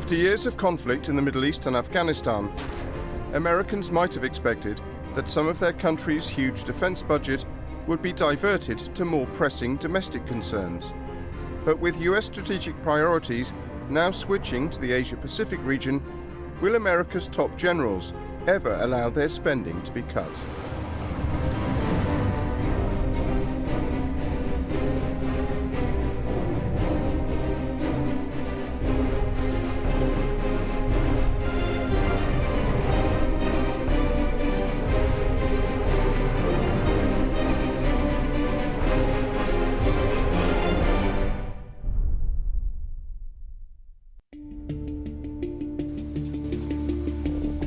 After years of conflict in the Middle East and Afghanistan, Americans might have expected that some of their country's huge defense budget would be diverted to more pressing domestic concerns. But with US strategic priorities now switching to the Asia-Pacific region, will America's top generals ever allow their spending to be cut?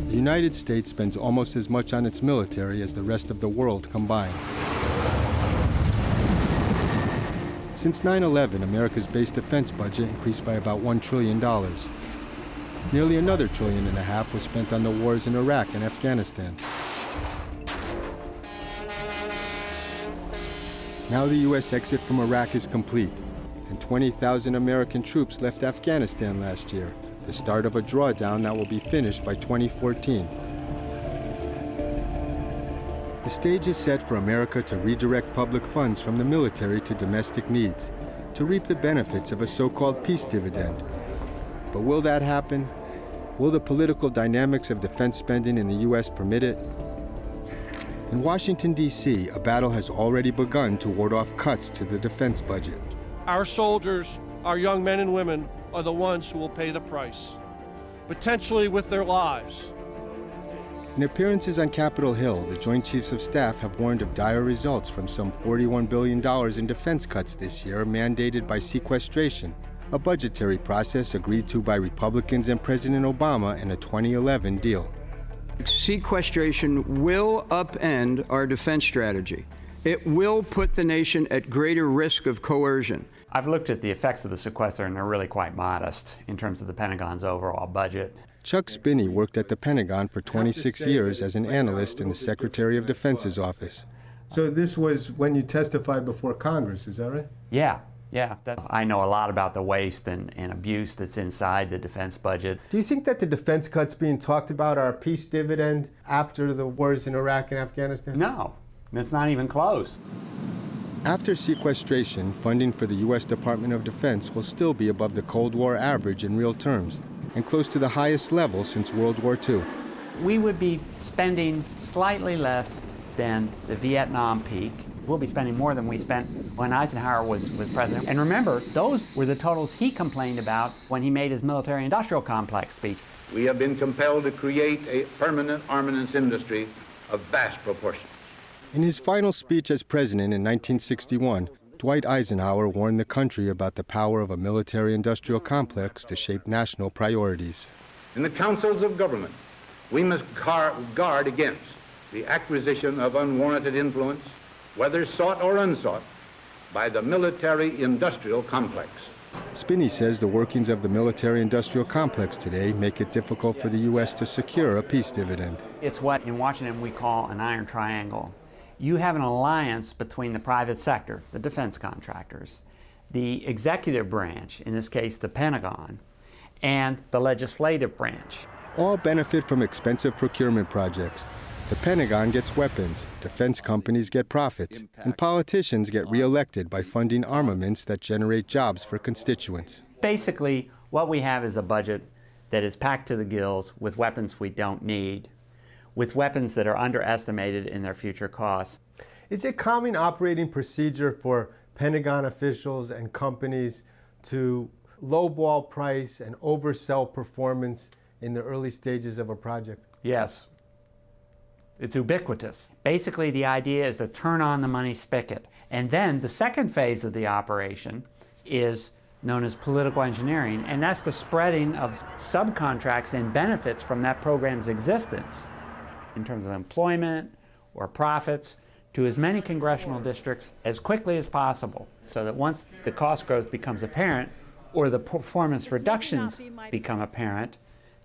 The United States spends almost as much on its military as the rest of the world combined. Since 9/11, America's base defense budget increased by about $1 trillion. Nearly another $1.5 trillion was spent on the wars in Iraq and Afghanistan. Now the U.S. exit from Iraq is complete, and 20,000 American troops left Afghanistan last year, the start of a drawdown that will be finished by 2014. The stage is set for America to redirect public funds from the military to domestic needs, to reap the benefits of a so-called peace dividend. But will that happen? Will the political dynamics of defense spending in the U.S. permit it? In Washington, D.C., a battle has already begun to ward off cuts to the defense budget. Our soldiers, our young men and women, are the ones who will pay the price, potentially with their lives. In appearances on Capitol Hill, the Joint Chiefs of Staff have warned of dire results from some $41 billion in defense cuts this year mandated by sequestration, a budgetary process agreed to by Republicans and President Obama in a 2011 deal. Sequestration will upend our defense strategy. It will put the nation at greater risk of coercion. I've looked at the effects of the sequester, and they're really quite modest in terms of the Pentagon's overall budget. Chuck Spinney worked at the Pentagon for 26 years as an analyst in the Secretary of Defense's office. So this was when you testified before Congress, is that right? Yeah. I know a lot about the waste and abuse that's inside the defense budget. Do you think that the defense cuts being talked about are a peace dividend after the wars in Iraq and Afghanistan? No, it's not even close. After sequestration, funding for the U.S. Department of Defense will still be above the Cold War average in real terms, and close to the highest level since World War II. We would be spending slightly less than the Vietnam peak. We'll be spending more than we spent when Eisenhower was president. And remember, those were the totals he complained about when he made his military-industrial complex speech. We have been compelled to create a permanent armaments industry of vast proportions. In his final speech as president in 1961, Dwight Eisenhower warned the country about the power of a military-industrial complex to shape national priorities. In the councils of government, we must guard against the acquisition of unwarranted influence, whether sought or unsought, by the military-industrial complex. Spinney says the workings of the military-industrial complex today make it difficult for the U.S. to secure a peace dividend. It's what in Washington we call an iron triangle. You have an alliance between the private sector, the defense contractors, the executive branch, in this case the Pentagon, and the legislative branch. All benefit from expensive procurement projects. The Pentagon gets weapons, defense companies get profits, and politicians get reelected by funding armaments that generate jobs for constituents. Basically, what we have is a budget that is packed to the gills with weapons we don't need, with weapons that are underestimated in their future costs. Is it common operating procedure for Pentagon officials and companies to lowball price and oversell performance in the early stages of a project? Yes. It's ubiquitous. Basically, the idea is to turn on the money spigot. And then the second phase of the operation is known as political engineering, and that's the spreading of subcontracts and benefits from that program's existence in terms of employment or profits to as many congressional districts as quickly as possible, so that once the cost growth becomes apparent or the performance reductions become apparent,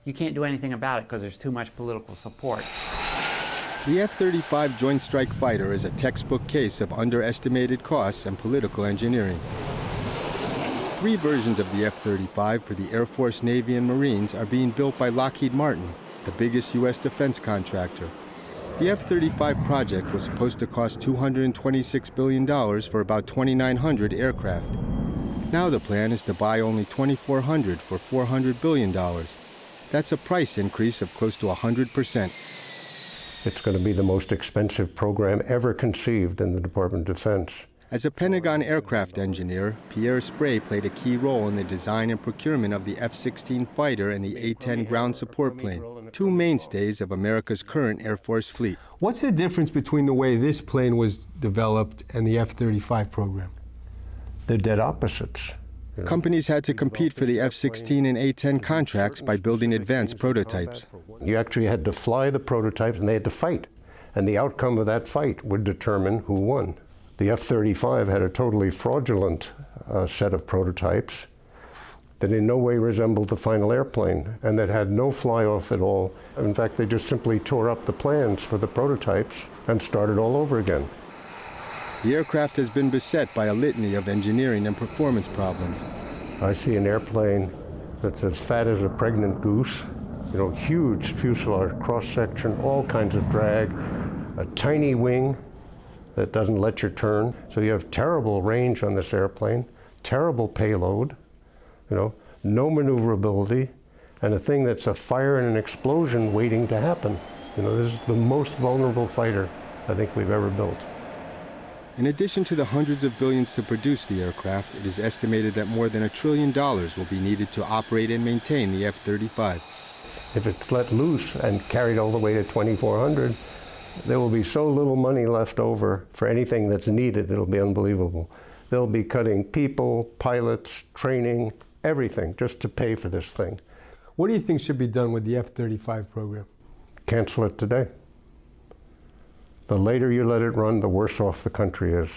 you can't do anything about it because there's too much political support. The F-35 Joint Strike Fighter is a textbook case of underestimated costs and political engineering. 3 versions of the F-35 for the Air Force, Navy, and Marines are being built by Lockheed Martin, the biggest U.S. defense contractor. The F-35 project was supposed to cost $226 billion for about 2,900 aircraft. Now the plan is to buy only 2,400 for $400 billion. That's a price increase of close to 100%. It's going to be the most expensive program ever conceived in the Department of Defense. As a Pentagon aircraft engineer, Pierre Spray played a key role in the design and procurement of the F-16 fighter and the A-10 ground support plane, 2 mainstays of America's current Air Force fleet. What's the difference between the way this plane was developed and the F-35 program? They're dead opposites. Companies had to compete for the F-16 and A-10 contracts by building advanced prototypes. You actually had to fly the prototypes and they had to fight. And the outcome of that fight would determine who won. The F-35 had a totally fraudulent set of prototypes that in no way resembled the final airplane and that had no fly-off at all. In fact, they just simply tore up the plans for the prototypes and started all over again. The aircraft has been beset by a litany of engineering and performance problems. I see an airplane that's as fat as a pregnant goose, huge fuselage cross-section, all kinds of drag, a tiny wing that doesn't let you turn. So you have terrible range on this airplane, terrible payload, no maneuverability, and a thing that's a fire and an explosion waiting to happen. This is the most vulnerable fighter I think we've ever built. In addition to the hundreds of billions to produce the aircraft, it is estimated that more than $1 trillion will be needed to operate and maintain the F-35. If it's let loose and carried all the way to 2,400, there will be so little money left over for anything that's needed, it'll be unbelievable. They'll be cutting people, pilots, training, everything, just to pay for this thing. What do you think should be done with the F-35 program? Cancel it today. The later you let it run, the worse off the country is.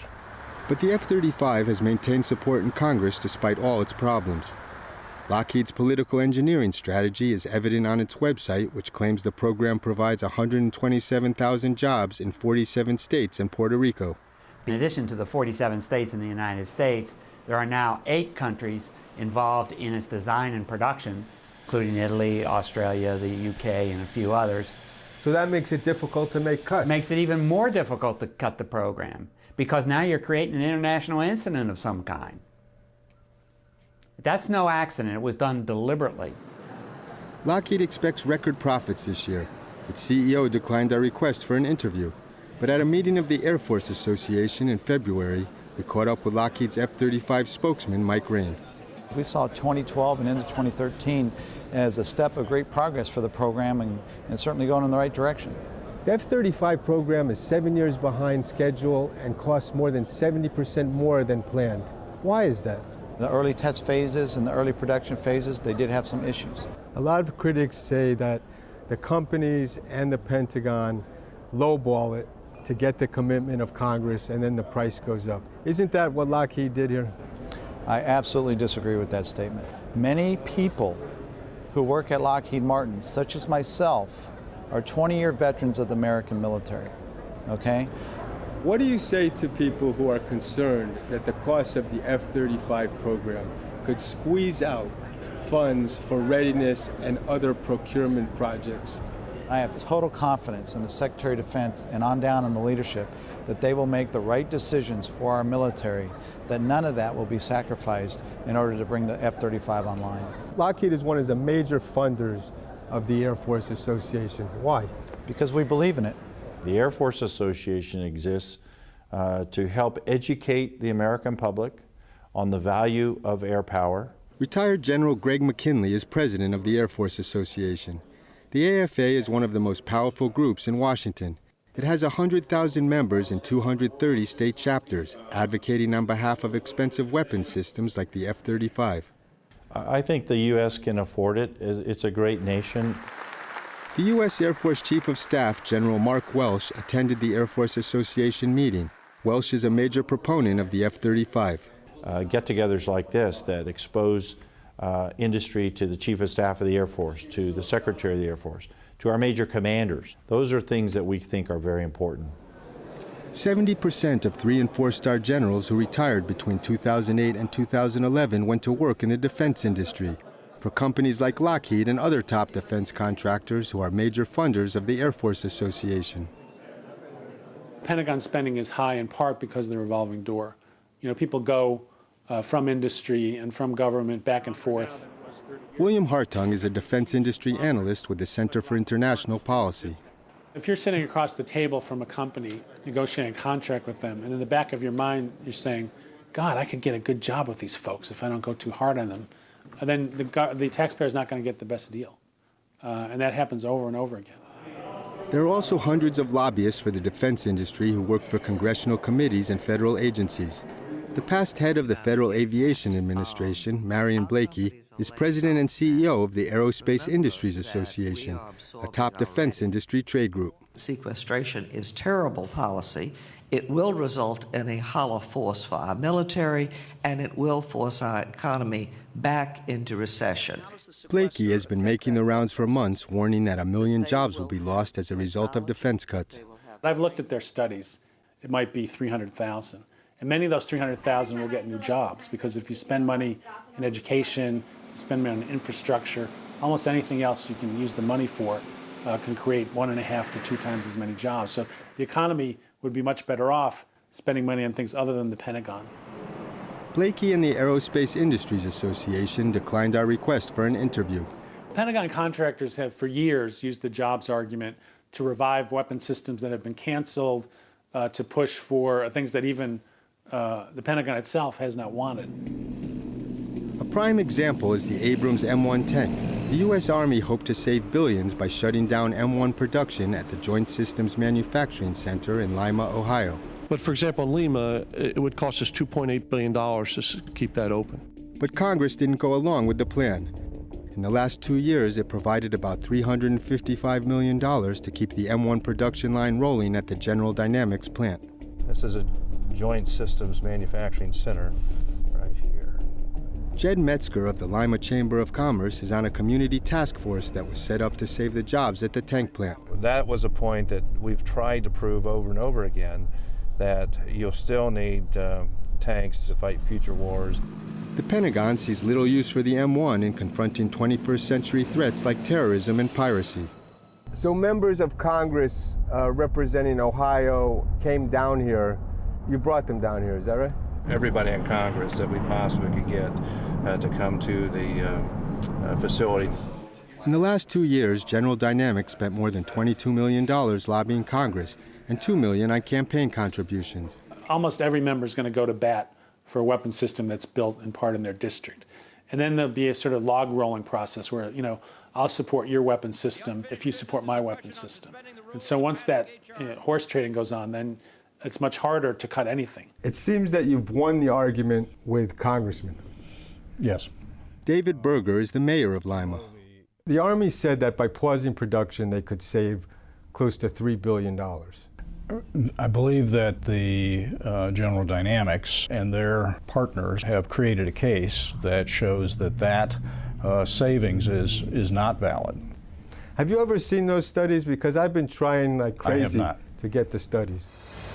But the F-35 has maintained support in Congress despite all its problems. Lockheed's political engineering strategy is evident on its website, which claims the program provides 127,000 jobs in 47 states and Puerto Rico. In addition to the 47 states in the United States, there are now 8 countries involved in its design and production, including Italy, Australia, the UK, and a few others. So that makes it difficult to make cuts. It makes it even more difficult to cut the program, because now you're creating an international incident of some kind. That's no accident. It was done deliberately. Lockheed expects record profits this year. Its CEO declined our request for an interview. But at a meeting of the Air Force Association in February, we caught up with Lockheed's F-35 spokesman, Mike Rain. We saw 2012 and into 2013 as a step of great progress for the program and certainly going in the right direction. The F-35 program is 7 years behind schedule and costs more than 70% more than planned. Why is that? The early test phases and the early production phases, they did have some issues. A lot of critics say that the companies and the Pentagon lowball it to get the commitment of Congress, and then the price goes up. Isn't that what Lockheed did here? I absolutely disagree with that statement. Many people who work at Lockheed Martin, such as myself, are 20-year veterans of the American military, okay? What do you say to people who are concerned that the cost of the F-35 program could squeeze out funds for readiness and other procurement projects? I have total confidence in the Secretary of Defense and on down in the leadership that they will make the right decisions for our military, that none of that will be sacrificed in order to bring the F-35 online. Lockheed is one of the major funders of the Air Force Association. Why? Because we believe in it. The Air Force Association exists to help educate the American public on the value of air power. Retired General Greg McKinley is president of the Air Force Association. The AFA is one of the most powerful groups in Washington. It has 100,000 members in 230 state chapters, advocating on behalf of expensive weapon systems like the F-35. I think the U.S. can afford it. It's a great nation. The U.S. Air Force Chief of Staff, General Mark Welsh, attended the Air Force Association meeting. Welsh is a major proponent of the F-35. Get-togethers like this that expose industry to the Chief of Staff of the Air Force, to the Secretary of the Air Force, to our major commanders. Those are things that we think are very important. 70% of 3- and 4-star generals who retired between 2008 and 2011 went to work in the defense industry for companies like Lockheed and other top defense contractors who are major funders of the Air Force Association. Pentagon spending is high in part because of the revolving door. You know, people go from industry and from government back and forth. William Hartung is a defense industry analyst with the Center for International Policy. If you're sitting across the table from a company, negotiating a contract with them, and in the back of your mind you're saying, God, I could get a good job with these folks if I don't go too hard on them, and then the taxpayer's not going to get the best deal. And that happens over and over again. There are also hundreds of lobbyists for the defense industry who work for congressional committees and federal agencies. The past head of the Federal Aviation Administration, Marion Blakey, is president and CEO of the Aerospace Industries Association, a top defense industry trade group. Sequestration is terrible policy. It will result in a hollow force for our military, and it will force our economy back into recession. Blakey has been making the rounds for months, warning that 1 million jobs will be lost as a result of defense cuts. I've looked at their studies. It might be 300,000. And many of those 300,000 will get new jobs, because if you spend money in education, spend money on infrastructure, almost anything else you can use the money for can create 1.5 to 2 times as many jobs. So the economy would be much better off spending money on things other than the Pentagon. Blakey and the Aerospace Industries Association declined our request for an interview. Pentagon contractors have for years used the jobs argument to revive weapon systems that have been canceled, to push for things that even the Pentagon itself has not wanted. A prime example is the Abrams M1 tank. The U.S. Army hoped to save billions by shutting down M1 production at the Joint Systems Manufacturing Center in Lima, Ohio. But for example, in Lima, it would cost us $2.8 billion to keep that open. But Congress didn't go along with the plan. In the last 2 years, it provided about $355 million to keep the M1 production line rolling at the General Dynamics plant. This is a Joint Systems Manufacturing Center right here. Jed Metzger of the Lima Chamber of Commerce is on a community task force that was set up to save the jobs at the tank plant. That was a point that we've tried to prove over and over again, that you'll still need tanks to fight future wars. The Pentagon sees little use for the M1 in confronting 21st century threats like terrorism and piracy. So members of Congress representing Ohio came down here. You brought them down here, is that right? Everybody in Congress that we possibly could get to come to the facility. In the last 2 years, General Dynamics spent more than $22 million lobbying Congress and $2 million on campaign contributions. Almost every member is going to go to bat for a weapon system that's built in part in their district. And then there'll be a sort of log rolling process where, you know, I'll support your weapon system if you support my weapon system. And so once that horse trading goes on, then it's much harder to cut anything. It seems that you've won the argument with congressmen. Yes. David Berger is the mayor of Lima. The Army said that by pausing production, they could save close to $3 billion. I believe that the General Dynamics and their partners have created a case that shows that that savings is not valid. Have you ever seen those studies? Because I've been trying like crazy to get the studies.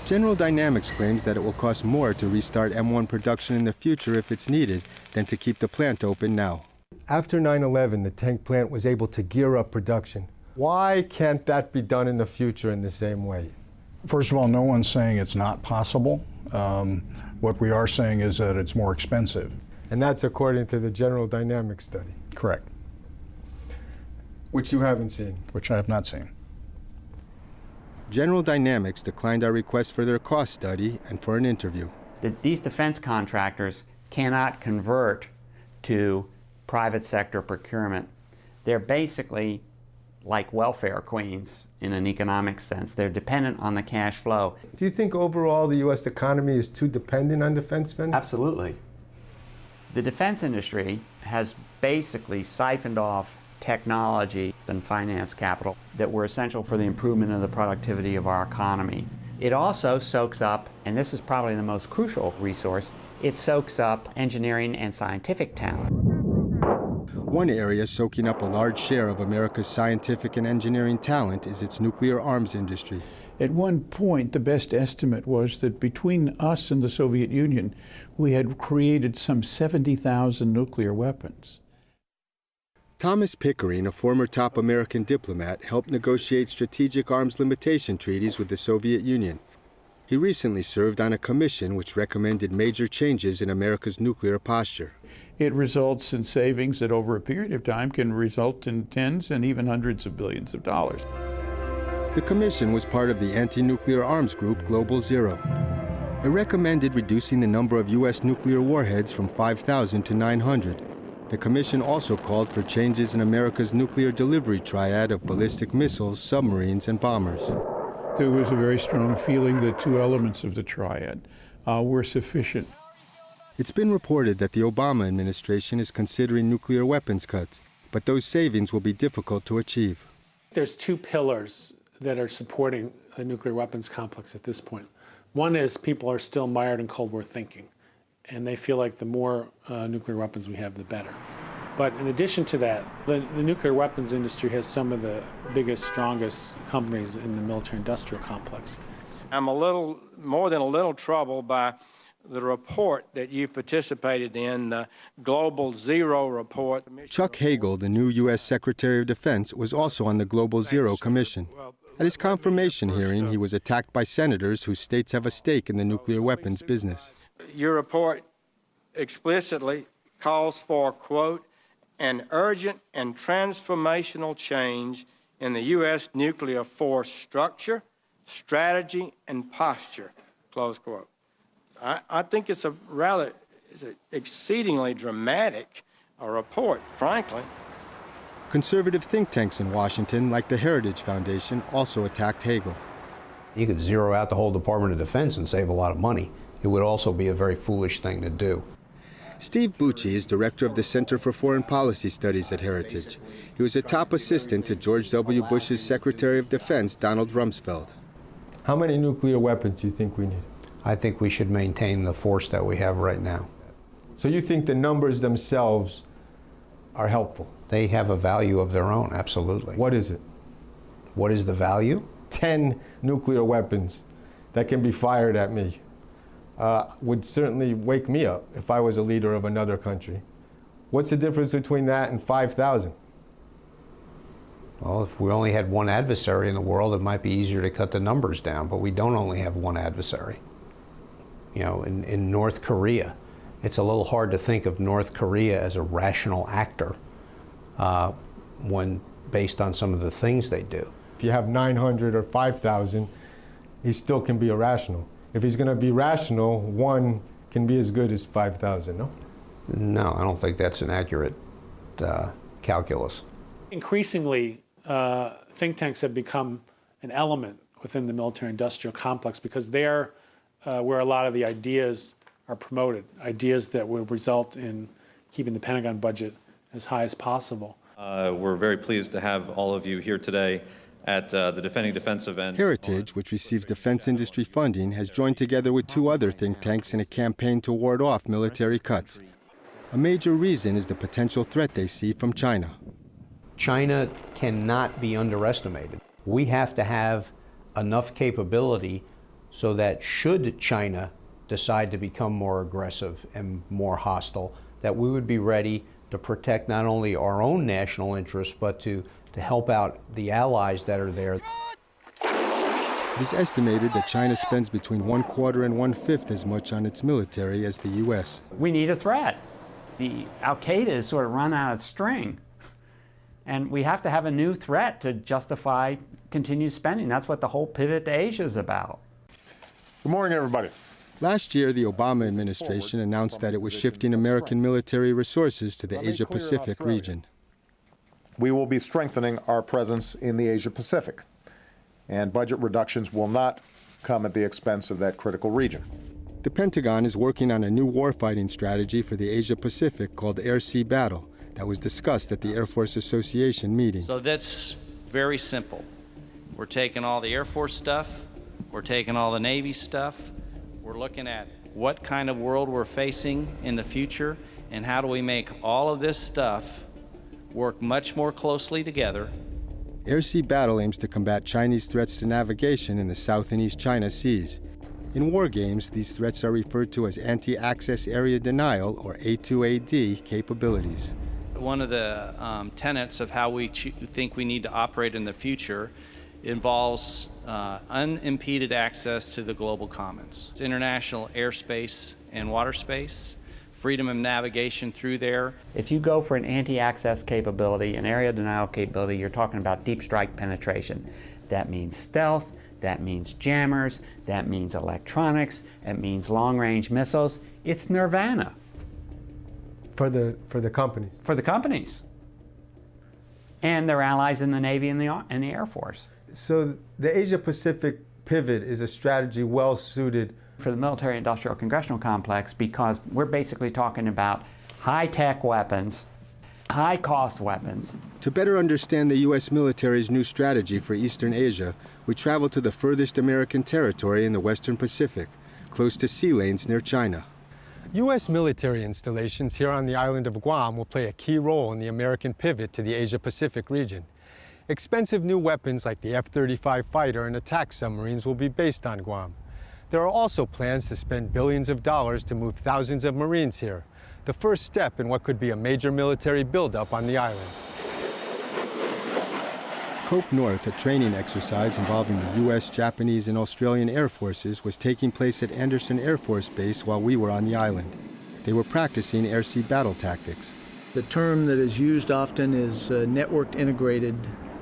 General Dynamics claims that it will cost more to restart M1 production in the future if it's needed than to keep the plant open now. After 9/11, the tank plant was able to gear up production. Why can't that be done in the future in the same way? First of all, no one's saying it's not possible. What we are saying is that it's more expensive. And that's according to the General Dynamics study? Correct. Which you haven't seen? Which I have not seen. General Dynamics declined our request for their cost study and for an interview. These defense contractors cannot convert to private sector procurement. They're basically like welfare queens in an economic sense. They're dependent on the cash flow. Do you think overall the U.S. economy is too dependent on defense spending? Absolutely. The defense industry has basically siphoned off technology and finance capital that were essential for the improvement of the productivity of our economy. It also soaks up, and this is probably the most crucial resource, it soaks up engineering and scientific talent. One area soaking up a large share of America's scientific and engineering talent is its nuclear arms industry. At one point, the best estimate was that between us and the Soviet Union, we had created some 70,000 nuclear weapons. Thomas Pickering, a former top American diplomat, helped negotiate strategic arms limitation treaties with the Soviet Union. He recently served on a commission which recommended major changes in America's nuclear posture. It results in savings that over a period of time can result in tens and even hundreds of billions of dollars. The commission was part of the anti-nuclear arms group Global Zero. It recommended reducing the number of U.S. nuclear warheads from 5,000 to 900. The commission also called for changes in America's nuclear delivery triad of ballistic missiles, submarines, and bombers. There was a very strong feeling that two elements of the triad were sufficient. It's been reported that the Obama administration is considering nuclear weapons cuts, but those savings will be difficult to achieve. There's two pillars that are supporting the nuclear weapons complex at this point. One is people are still mired in Cold War thinking, and they feel like the more nuclear weapons we have, the better. But in addition to that, the nuclear weapons industry has some of the biggest, strongest companies in the military-industrial complex. I'm more than a little troubled by the report that you participated in, the Global Zero report. Chuck Hagel, the new U.S. Secretary of Defense, was also on the Global Zero Commission. At his confirmation hearing, he was attacked by senators whose states have a stake in the nuclear weapons business. Your report explicitly calls for, quote, an urgent and transformational change in the U.S. nuclear force structure, strategy, and posture, close quote. I think it's an exceedingly dramatic report, frankly. Conservative think tanks in Washington, like the Heritage Foundation, also attacked Hagel. You could zero out the whole Department of Defense and save a lot of money. It would also be a very foolish thing to do. Steve Bucci is director of the Center for Foreign Policy Studies at Heritage. He was a top assistant to George W. Bush's Secretary of Defense, Donald Rumsfeld. How many nuclear weapons do you think we need? I think we should maintain the force that we have right now. So you think the numbers themselves are helpful? They have a value of their own, absolutely. What is it? What is the value? 10 nuclear weapons that can be fired at me would certainly wake me up if I was a leader of another country. What's the difference between that and 5,000? Well, if we only had one adversary in the world, it might be easier to cut the numbers down, but we don't only have one adversary. You know, in North Korea, it's a little hard to think of North Korea as a rational actor when based on some of the things they do. If you have 900 or 5,000, he still can be irrational. If he's going to be rational, one can be as good as 5,000, no? No, I don't think that's an accurate calculus. Increasingly, think tanks have become an element within the military-industrial complex because they're where a lot of the ideas are promoted, ideas that will result in keeping the Pentagon budget as high as possible. We're very pleased to have all of you here today at the Defending Defense event. Heritage, which receives defense industry funding, has joined together with two other think tanks in a campaign to ward off military cuts. A major reason is the potential threat they see from China. China cannot be underestimated. We have to have enough capability so that should China decide to become more aggressive and more hostile, that we would be ready to protect not only our own national interests, but to help out the allies that are there. It is estimated that China spends between 1/4 and 1/5 as much on its military as the U.S. We need a threat. The Al-Qaeda is sort of run out of string. And we have to have a new threat to justify continued spending. That's what the whole pivot to Asia is about. Good morning, everybody. Last year, the Obama administration announced that it was shifting American military resources to the Asia-Pacific region. We will be strengthening our presence in the Asia-Pacific, and budget reductions will not come at the expense of that critical region. The Pentagon is working on a new warfighting strategy for the Asia-Pacific called Air-Sea Battle that was discussed at the Air Force Association meeting. So that's very simple. We're taking all the Air Force stuff, we're taking all the Navy stuff, we're looking at what kind of world we're facing in the future, and how do we make all of this stuff work much more closely together. Air-sea battle aims to combat Chinese threats to navigation in the South and East China Seas. In war games, these threats are referred to as anti-access area denial, or A2AD, capabilities. One of the tenets of how we think we need to operate in the future involves unimpeded access to the global commons. It's international airspace and water space, freedom of navigation through there. If you go for an anti-access capability, an area denial capability, you're talking about deep strike penetration. That means stealth, that means jammers, that means electronics, that means long-range missiles. It's nirvana. For the company. For the companies. And their allies in the Navy and the Air Force. So the Asia-Pacific pivot is a strategy well suited for the military-industrial congressional complex, because we're basically talking about high-tech weapons, high-cost weapons. To better understand the U.S. military's new strategy for Eastern Asia, we travel to the furthest American territory in the Western Pacific, close to sea lanes near China. U.S. military installations here on the island of Guam will play a key role in the American pivot to the Asia-Pacific region. Expensive new weapons like the F-35 fighter and attack submarines will be based on Guam. There are also plans to spend billions of dollars to move thousands of Marines here, the first step in what could be a major military buildup on the island. Cope North, a training exercise involving the U.S., Japanese, and Australian Air Forces, was taking place at Andersen Air Force Base while we were on the island. They were practicing air-sea battle tactics. The term that is used often is networked integrated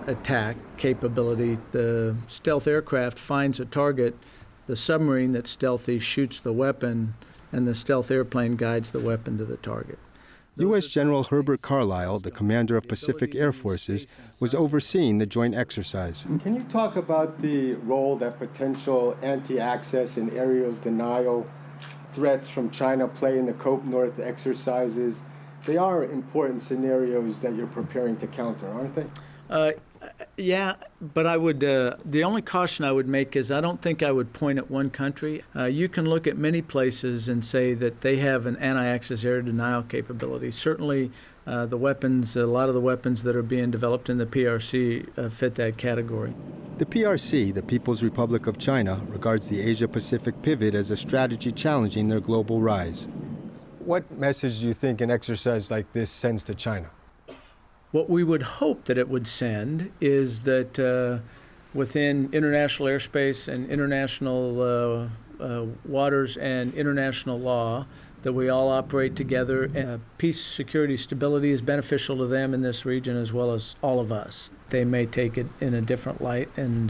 attack capability. The stealth aircraft finds a target, the submarine that's stealthy shoots the weapon, and the stealth airplane guides the weapon to the target. U.S. General Herbert Carlisle, the commander of Pacific Air Forces, was overseeing the joint exercise. Can you talk about the role that potential anti-access and aerial denial threats from China play in the Cope North exercises? They are important scenarios that you're preparing to counter, aren't they? Yeah, but I would, the only caution I would make is I don't think I would point at one country. You can look at many places and say that they have an anti-access air denial capability. Certainly the weapons, a lot of the weapons that are being developed in the PRC fit that category. The PRC, the People's Republic of China, regards the Asia-Pacific pivot as a strategy challenging their global rise. What message do you think an exercise like this sends to China? What we would hope that it would send is that within international airspace and international waters and international law, that we all operate together. Peace, security, stability is beneficial to them in this region as well as all of us. They may take it in a different light, and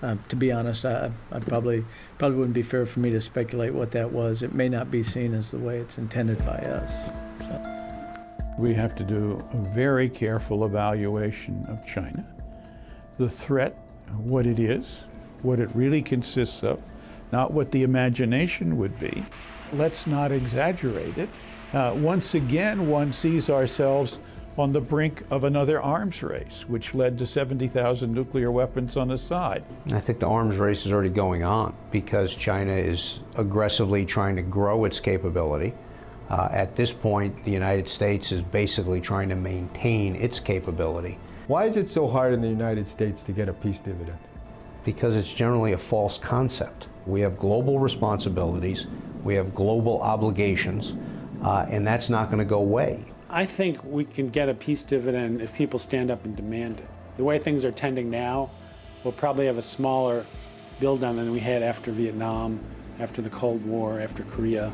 to be honest, I probably wouldn't be fair for me to speculate what that was. It may not be seen as the way it's intended by us. So. We have to do a very careful evaluation of China, the threat, what it is, what it really consists of, not what the imagination would be. Let's not exaggerate it. Once again, one sees ourselves on the brink of another arms race, which led to 70,000 nuclear weapons on the side. I think the arms race is already going on because China is aggressively trying to grow its capability. At this point, the United States is basically trying to maintain its capability. Why is it so hard in the United States to get a peace dividend? Because it's generally a false concept. We have global responsibilities, we have global obligations, and that's not going to go away. I think we can get a peace dividend if people stand up and demand it. The way things are tending now, we'll probably have a smaller build-down than we had after Vietnam, after the Cold War, after Korea.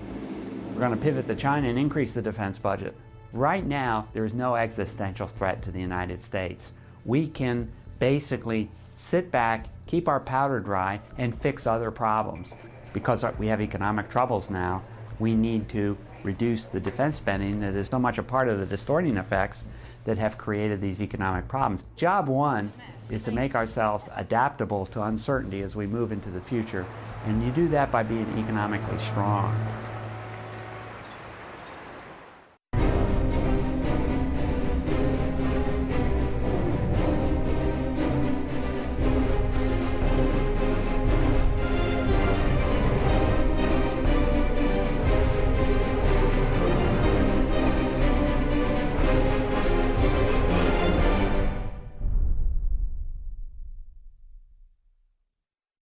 We're going to pivot to China and increase the defense budget. Right now, there is no existential threat to the United States. We can basically sit back, keep our powder dry, and fix other problems. Because we have economic troubles now, we need to reduce the defense spending that is so much a part of the distorting effects that have created these economic problems. Job one is to make ourselves adaptable to uncertainty as we move into the future, and you do that by being economically strong.